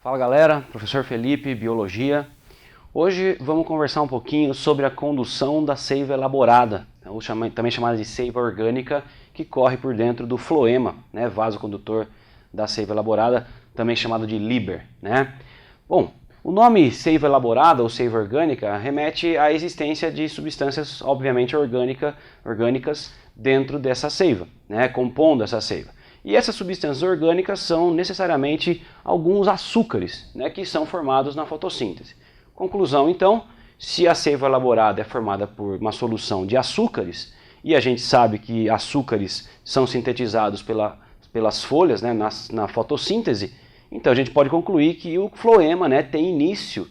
Fala galera, professor Felipe, Biologia. Hoje vamos conversar um pouquinho sobre a condução da seiva elaborada, também chamada de seiva orgânica, que corre por dentro do floema, vaso condutor da seiva elaborada, também chamado de Liber. Bom, o nome seiva elaborada ou seiva orgânica remete à existência de substâncias obviamente orgânicas dentro dessa seiva, compondo essa seiva. E essas substâncias orgânicas são necessariamente alguns açúcares, que são formados na fotossíntese. Conclusão, então, se a seiva elaborada é formada por uma solução de açúcares, e a gente sabe que açúcares são sintetizados pelas folhas na fotossíntese, então a gente pode concluir que o floema tem início,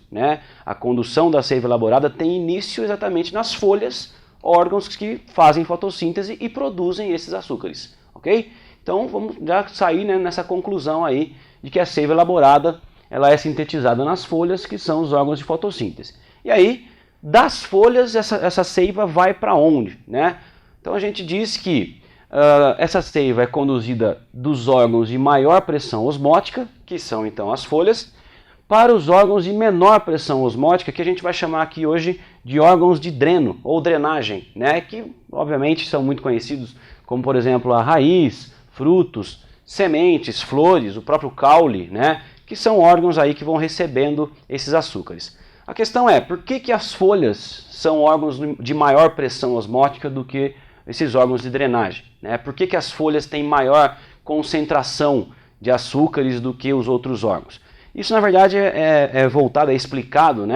a condução da seiva elaborada tem início exatamente nas folhas, órgãos que fazem fotossíntese e produzem esses açúcares, ok? Então vamos já sair nessa conclusão aí de que a seiva elaborada ela é sintetizada nas folhas, que são os órgãos de fotossíntese. E aí, das folhas, essa seiva vai para onde? Então a gente diz que essa seiva é conduzida dos órgãos de maior pressão osmótica, que são então as folhas, para os órgãos de menor pressão osmótica, que a gente vai chamar aqui hoje de órgãos de dreno ou drenagem, que obviamente são muito conhecidos, como por exemplo a raiz, frutos, sementes, flores, o próprio caule, que são órgãos aí que vão recebendo esses açúcares. A questão é, por que as folhas são órgãos de maior pressão osmótica do que esses órgãos de drenagem? Por que as folhas têm maior concentração de açúcares do que os outros órgãos? Isso, na verdade, é voltado, é explicado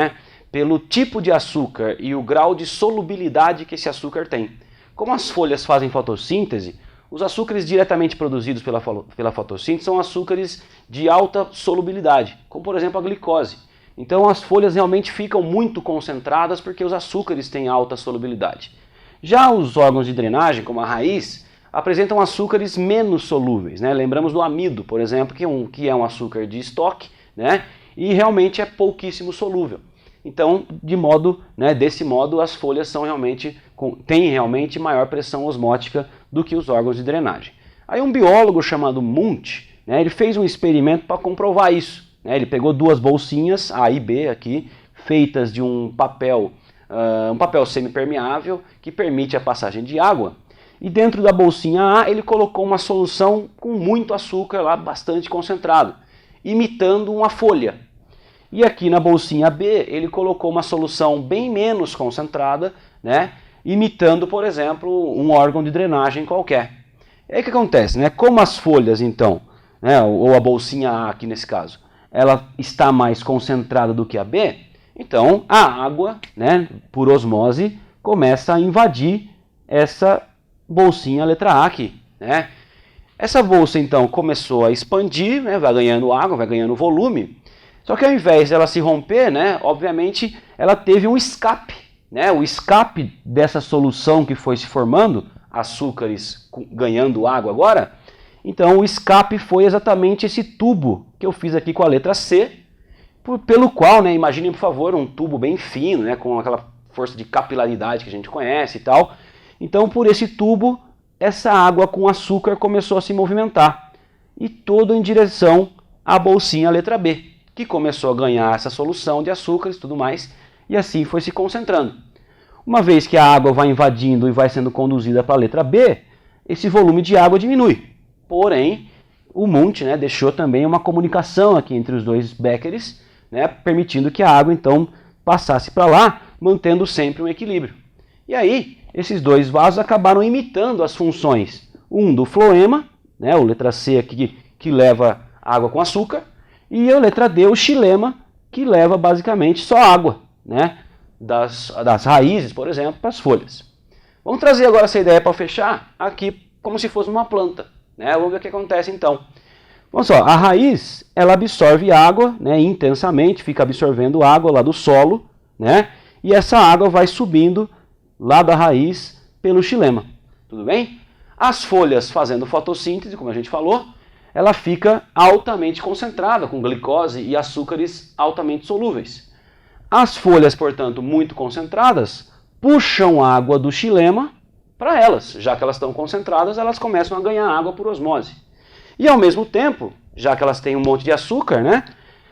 pelo tipo de açúcar e o grau de solubilidade que esse açúcar tem. Como as folhas fazem fotossíntese, os açúcares diretamente produzidos pela fotossíntese são açúcares de alta solubilidade, como por exemplo a glicose. Então as folhas realmente ficam muito concentradas porque os açúcares têm alta solubilidade. Já os órgãos de drenagem, como a raiz, apresentam açúcares menos solúveis. Lembramos do amido, por exemplo, que é um açúcar de estoque, e realmente é pouquíssimo solúvel. Então, desse modo, as folhas têm realmente maior pressão osmótica do que os órgãos de drenagem. Aí um biólogo chamado Mundt, ele fez um experimento para comprovar isso. Ele pegou duas bolsinhas, A e B aqui, feitas de um papel semipermeável que permite a passagem de água. E dentro da bolsinha A ele colocou uma solução com muito açúcar lá, bastante concentrado, imitando uma folha. E aqui na bolsinha B ele colocou uma solução bem menos concentrada, imitando, por exemplo, um órgão de drenagem qualquer. E aí o que acontece? Como as folhas, então, ou a bolsinha A aqui nesse caso, ela está mais concentrada do que a B, então a água, por osmose, começa a invadir essa bolsinha letra A aqui. Essa bolsa, então, começou a expandir, vai ganhando água, vai ganhando volume, só que ao invés dela se romper, obviamente, ela teve um escape. O escape dessa solução que foi se formando, açúcares ganhando água agora, então o escape foi exatamente esse tubo que eu fiz aqui com a letra C, pelo qual, imaginem por favor, um tubo bem fino, com aquela força de capilaridade que a gente conhece e tal. Então por esse tubo, essa água com açúcar começou a se movimentar, e todo em direção à bolsinha letra B, que começou a ganhar essa solução de açúcares e tudo mais, e assim foi se concentrando. Uma vez que a água vai invadindo e vai sendo conduzida para a letra B, esse volume de água diminui. Porém, o Mundt deixou também uma comunicação aqui entre os dois béqueres, permitindo que a água então passasse para lá, mantendo sempre um equilíbrio. E aí, esses dois vasos acabaram imitando as funções, um do floema, o letra C aqui que leva água com açúcar, e a letra D, o xilema, que leva basicamente só água, das raízes, por exemplo, para as folhas. Vamos trazer agora essa ideia para fechar aqui como se fosse uma planta. Vamos ver o que acontece então. Vamos só, a raiz ela absorve água intensamente, fica absorvendo água lá do solo, e essa água vai subindo lá da raiz pelo xilema. Tudo bem? As folhas fazendo fotossíntese, como a gente falou, ela fica altamente concentrada com glicose e açúcares altamente solúveis. As folhas, portanto, muito concentradas, puxam água do xilema para elas. Já que elas estão concentradas, elas começam a ganhar água por osmose. E ao mesmo tempo, já que elas têm um monte de açúcar,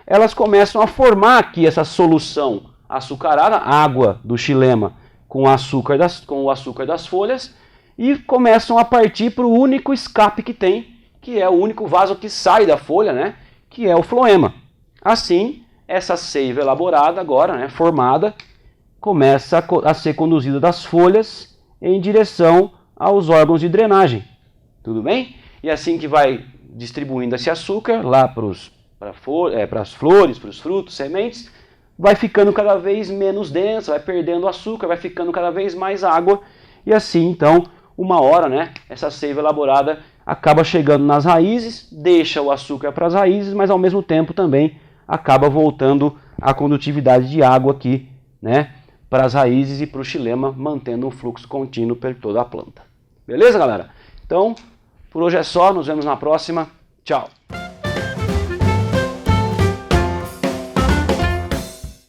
elas começam a formar aqui essa solução açucarada, água do xilema com o açúcar das folhas, e começam a partir para o único escape que tem, que é o único vaso que sai da folha, né, que é o floema. Assim, essa seiva elaborada agora, né, formada, começa a ser conduzida das folhas em direção aos órgãos de drenagem. Tudo bem? E assim que vai distribuindo esse açúcar lá para as flores, para os frutos, sementes, vai ficando cada vez menos densa, vai perdendo açúcar, vai ficando cada vez mais água, e assim, então, uma hora, né, essa seiva elaborada acaba chegando nas raízes, deixa o açúcar para as raízes, mas ao mesmo tempo também acaba voltando a condutividade de água aqui, né, para as raízes e para o xilema, mantendo um fluxo contínuo por toda a planta. Beleza, galera? Então, por hoje é só, nos vemos na próxima. Tchau!